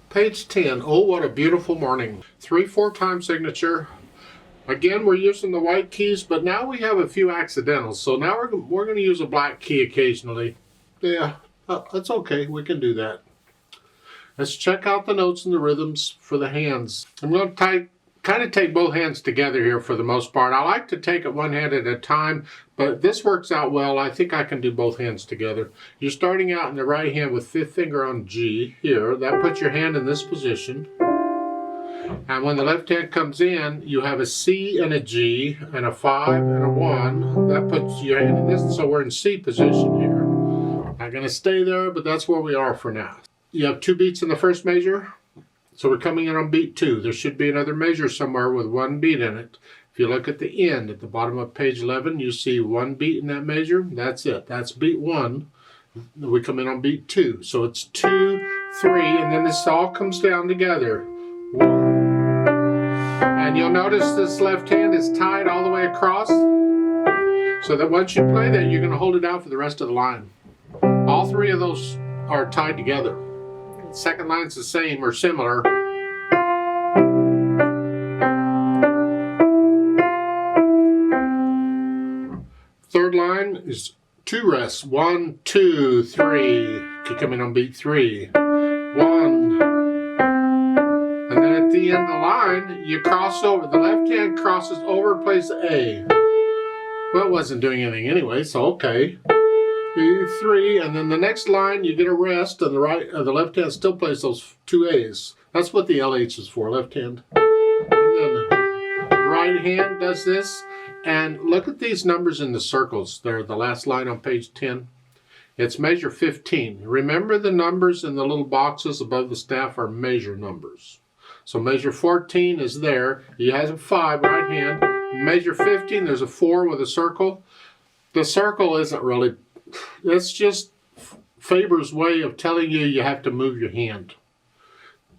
Page 10. Oh, what a beautiful morning. 3/4 time signature. Again, we're using the white keys, but now we have a few accidentals. So now we're going to use a black key occasionally. Yeah, that's okay. We can do that. Let's check out the notes and the rhythms for the hands. I'm going to kind of take both hands together here for the most part. I like to take it one hand at a time, but this works out well. I think I can do both hands together. You're starting out in the right hand with fifth finger on G here. That puts your hand in this position. And when the left hand comes in, you have a C and a G and a 5 and a 1. That puts your hand in this, so we're in C position here. Not going to stay there, but that's where we are for now. You have 2 beats in the first measure. So we're coming in on beat 2. There should be another measure somewhere with 1 beat in it. If you look at the end, at the bottom of page 11, you see 1 beat in that measure. That's it. That's beat 1. We come in on beat 2. So it's 2, 3, and then this all comes down together. 1. And you'll notice this left hand is tied all the way across. So that once you play that, you're going to hold it out for the rest of the line. All 3 of those are tied together. Second line's the same or similar. Third line is 2 rests. 1, 2, 3. Could come in on beat 3. 1. And then at the end of the line, you cross over. The left hand crosses over, plays A. Well, it wasn't doing anything anyway, so okay. 3, and then the next line you get a rest, and the left hand still plays those 2 A's. That's what the LH is for, left hand. And then right hand does this, and look at these numbers in the circles. They're the last line on page 10. It's measure 15. Remember the numbers in the little boxes above the staff are measure numbers. So measure 14 is there. You have a 5 right hand. Measure 15, there's a 4 with a circle. The circle isn't really. That's just Faber's way of telling you have to move your hand.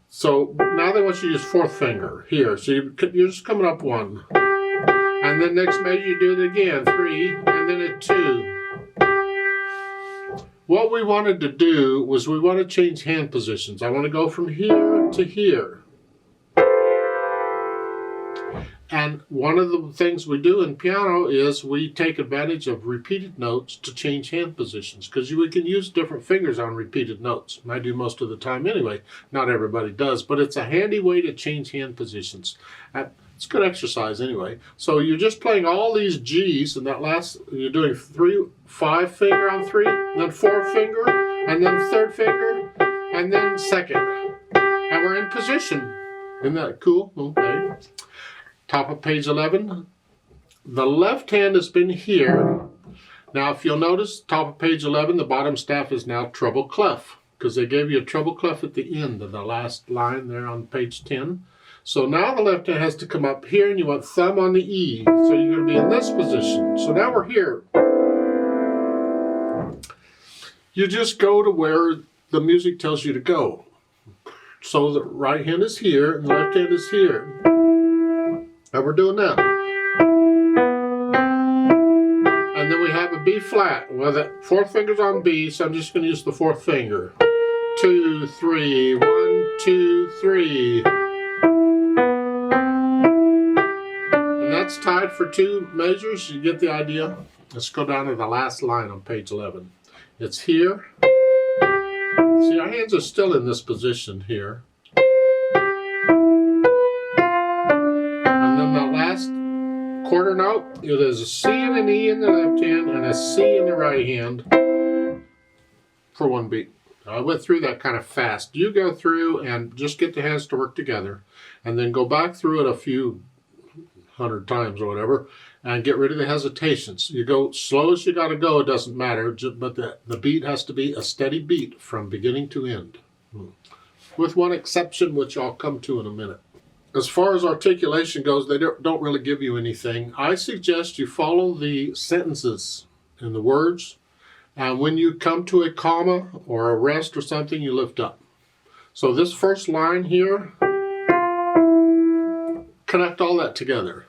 So now they want you to use 4th finger here. So you're just coming up 1. And then next measure you do it again, 3, and then a 2. What we wanted to do was we want to change hand positions. I want to go from here to here. And one of the things we do in piano is we take advantage of repeated notes to change hand positions, because we can use different fingers on repeated notes. I do most of the time anyway. Not everybody does, but it's a handy way to change hand positions. It's good exercise anyway. So you're just playing all these G's, and that last, you're doing 5 finger on 3, and then 4th finger, and then 3rd finger, and then 2nd. And we're in position. Isn't that cool? Okay. Top of page 11, the left hand has been here. Now if you'll notice, top of page 11, the bottom staff is now treble clef, because they gave you a treble clef at the end of the last line there on page 10. So now the left hand has to come up here, and you want thumb on the E. So you're going to be in this position. So now we're here. You just go to where the music tells you to go. So the right hand is here, and the left hand is here. And we're doing that. And then we have a B flat. Well, that 4th finger's on B, so I'm just going to use the 4th finger. 2, 3, 1, 2, 3. And that's tied for 2 measures. You get the idea? Let's go down to the last line on page 11. It's here. See, our hands are still in this position here. Quarter note, there's a C and an E in the left hand and a C in the right hand for 1 beat. I went through that kind of fast. You go through and just get the hands to work together, and then go back through it a few 100 times or whatever, and get rid of the hesitations. You go slow as you got to go, it doesn't matter, but the beat has to be a steady beat from beginning to end. With one exception, which I'll come to in a minute. As far as articulation goes, they don't really give you anything. I suggest you follow the sentences and the words, and when you come to a comma or a rest or something, you lift up. So this first line here, connect all that together.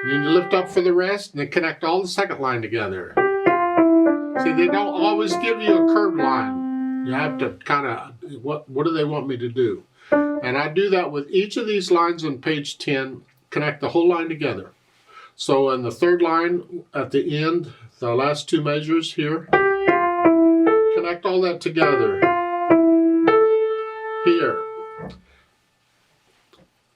Then you lift up for the rest, and then connect all the second line together. See, they don't always give you a curved line. You have to kind of, what do they want me to do? And I do that with each of these lines on page 10, connect the whole line together. So in the third line at the end, the last two measures here, connect all that together. Here.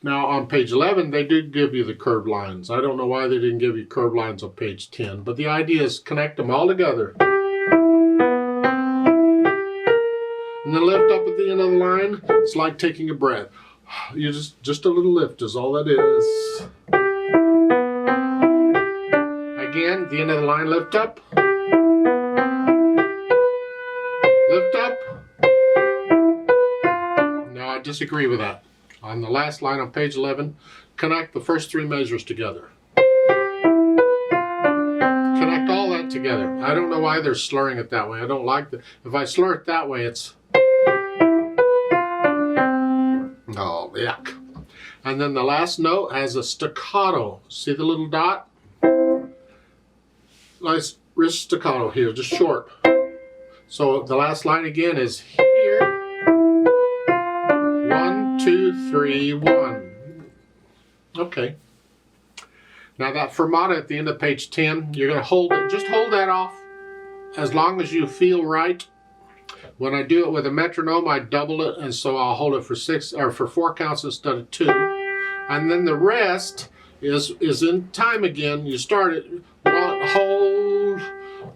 Now on page 11, they did give you the curved lines. I don't know why they didn't give you curved lines on page 10, but the idea is connect them all together. And then lift up at the end of the line. It's like taking a breath. You just a little lift is all that is. Again, the end of the line, lift up. Lift up. No, I disagree with that. On the last line on page 11, connect the first three measures together. Connect all that together. I don't know why they're slurring it that way. I don't like that. If I slur it that way, it's... Oh, yuck. And then the last note has a staccato. See the little dot? Nice wrist staccato here, just short. So the last line again is here. 1, 2, 3, 1. Okay. Now that fermata at the end of page 10, you're going to hold it. Just hold that off as long as you feel right. When I do it with a metronome, I double it, and so I'll hold it for 4 counts instead of 2. And then the rest is in time again. You start it, hold,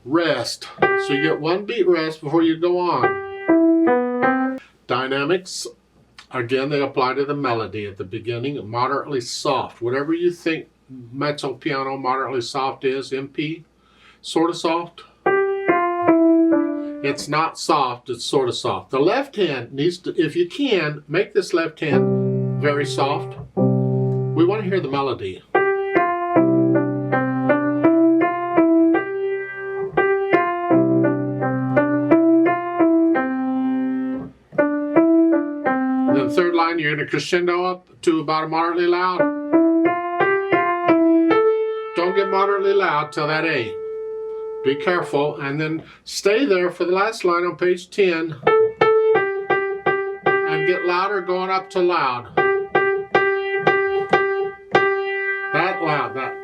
rest. So you get 1 beat rest before you go on. Dynamics, again, they apply to the melody at the beginning. Moderately soft. Whatever you think mezzo piano moderately soft is, MP, sort of soft. It's not soft, it's sort of soft. The left hand needs to, if you can, make this left hand very soft. We want to hear the melody. Then the third line, you're going to crescendo up to about a moderately loud. Don't get moderately loud till that A. Be careful, and then stay there for the last line on page 10 and get louder going up to loud. That loud, that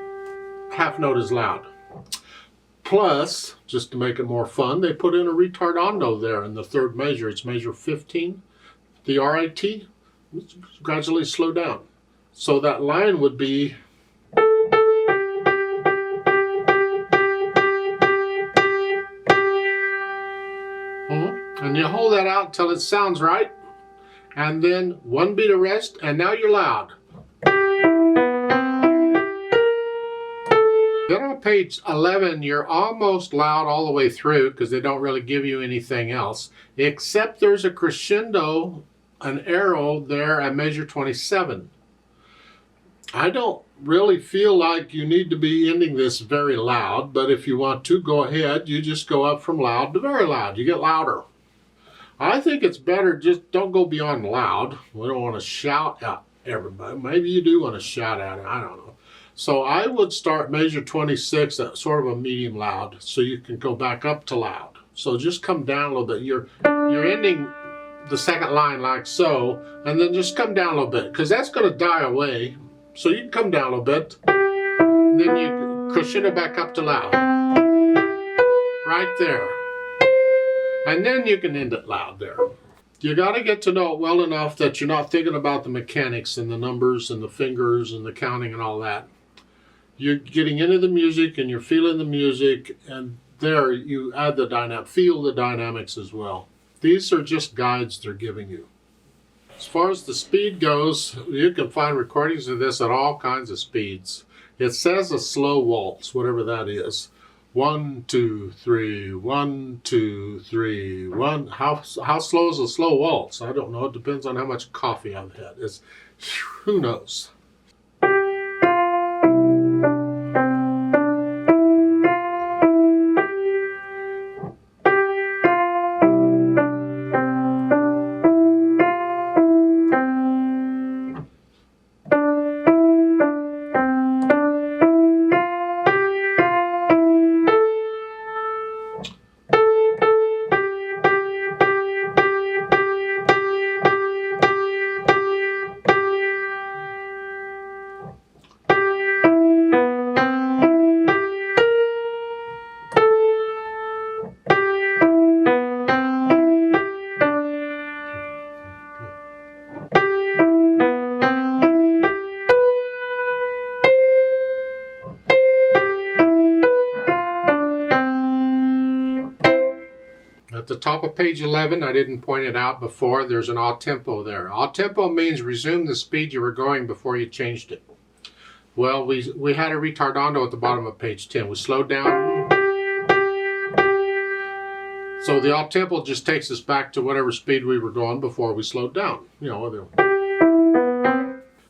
half note is loud. Plus, just to make it more fun, they put in a retardando there in the third measure. It's measure 15. The RIT, gradually slow down. So that line would be... And you hold that out until it sounds right, and then 1 beat of rest, and now you're loud. Then on page 11, you're almost loud all the way through because they don't really give you anything else, except there's a crescendo, an arrow there at measure 27. I don't really feel like you need to be ending this very loud, but if you want to, go ahead. You just go up from loud to very loud. You get louder. I think it's better, just don't go beyond loud. We don't want to shout at everybody. Maybe you do want to shout at it. I don't know. So I would start measure 26 at sort of a medium loud, so you can go back up to loud. So just come down a little bit. You're ending the second line like so, and then just come down a little bit, because that's going to die away. So you can come down a little bit, and then you crescendo back up to loud. Right there. And then you can end it loud there. You got to get to know it well enough that you're not thinking about the mechanics and the numbers and the fingers and the counting and all that. You're getting into the music and you're feeling the music, and there you add the feel the dynamics as well. These are just guides they're giving you. As far as the speed goes, you can find recordings of this at all kinds of speeds. It says a slow waltz, whatever that is. 1, 2, 3, 1, 2, 3, 1. How slow is a slow waltz? I don't know. It depends on how much coffee I've had. Who knows? At the top of page 11, I didn't point it out before, there's an odd tempo there. Odd tempo means resume the speed you were going before you changed it. Well, we had a retardando at the bottom of page 10. We slowed down. So the odd tempo just takes us back to whatever speed we were going before we slowed down. You know,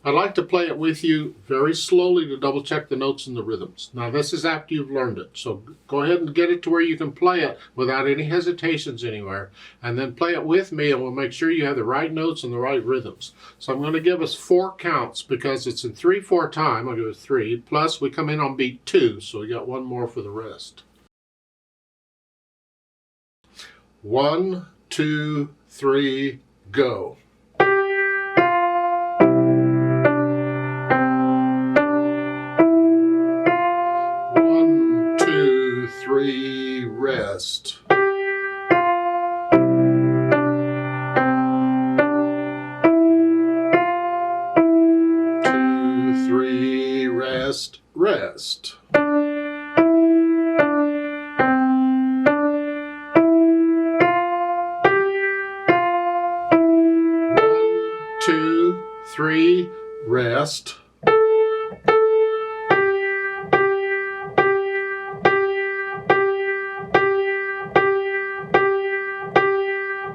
I'd like to play it with you very slowly to double check the notes and the rhythms. Now this is after you've learned it, so go ahead and get it to where you can play it without any hesitations anywhere, and then play it with me and we'll make sure you have the right notes and the right rhythms. So I'm going to give us 4 counts because it's in 3/4 time. I'll do it 3, plus we come in on beat 2, so we got 1 more for the rest. 1, 2, 3, go. 1, 2, 3, rest. 2, 3, rest, rest. 2, 3, rest.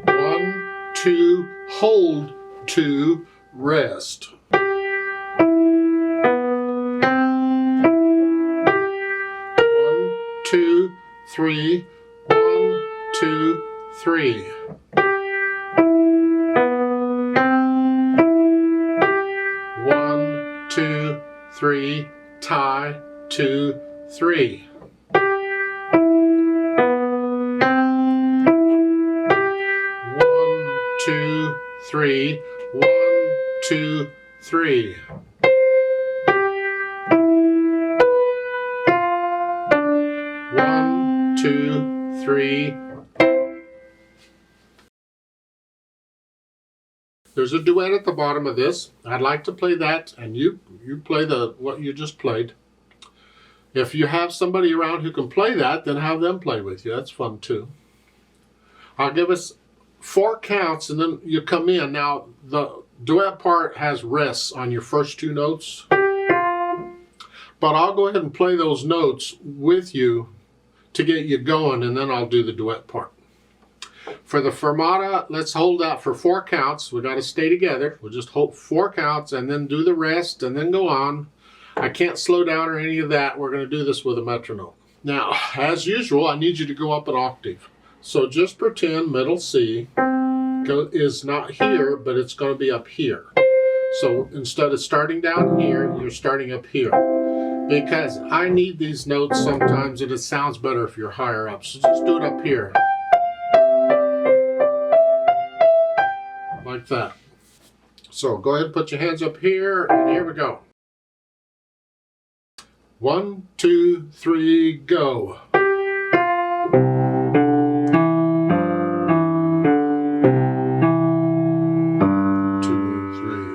1, 2, hold 2, rest. 1, 2, 3. 1, 2, 3. 1, 2, 3, tie, 2, 3. 1, 2, 3. 1, 2, 3. 1, 2, 3. There's a duet at the bottom of this. I'd like to play that, and you play what you just played. If you have somebody around who can play that, then have them play with you. That's fun too. I'll give us 4 counts, and then you come in. Now, the duet part has rests on your first 2 notes, but I'll go ahead and play those notes with you to get you going, and then I'll do the duet part. For the fermata, let's hold that for 4 counts. We got to stay together. We'll just hold 4 counts and then do the rest and then go on. I can't slow down or any of that. We're going to do this with a metronome. Now, as usual, I need you to go up an octave. So just pretend middle C is not here, but it's going to be up here. So instead of starting down here, you're starting up here. Because I need these notes sometimes, and it sounds better if you're higher up. So just do it up here. Like that. So go ahead and put your hands up here, and here we go. 1, 2, 3, go. 2, 3.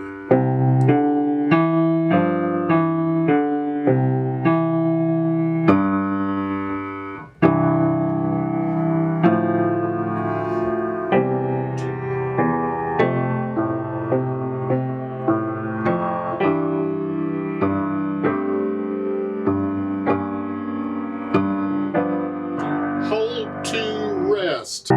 Hold 2, rest.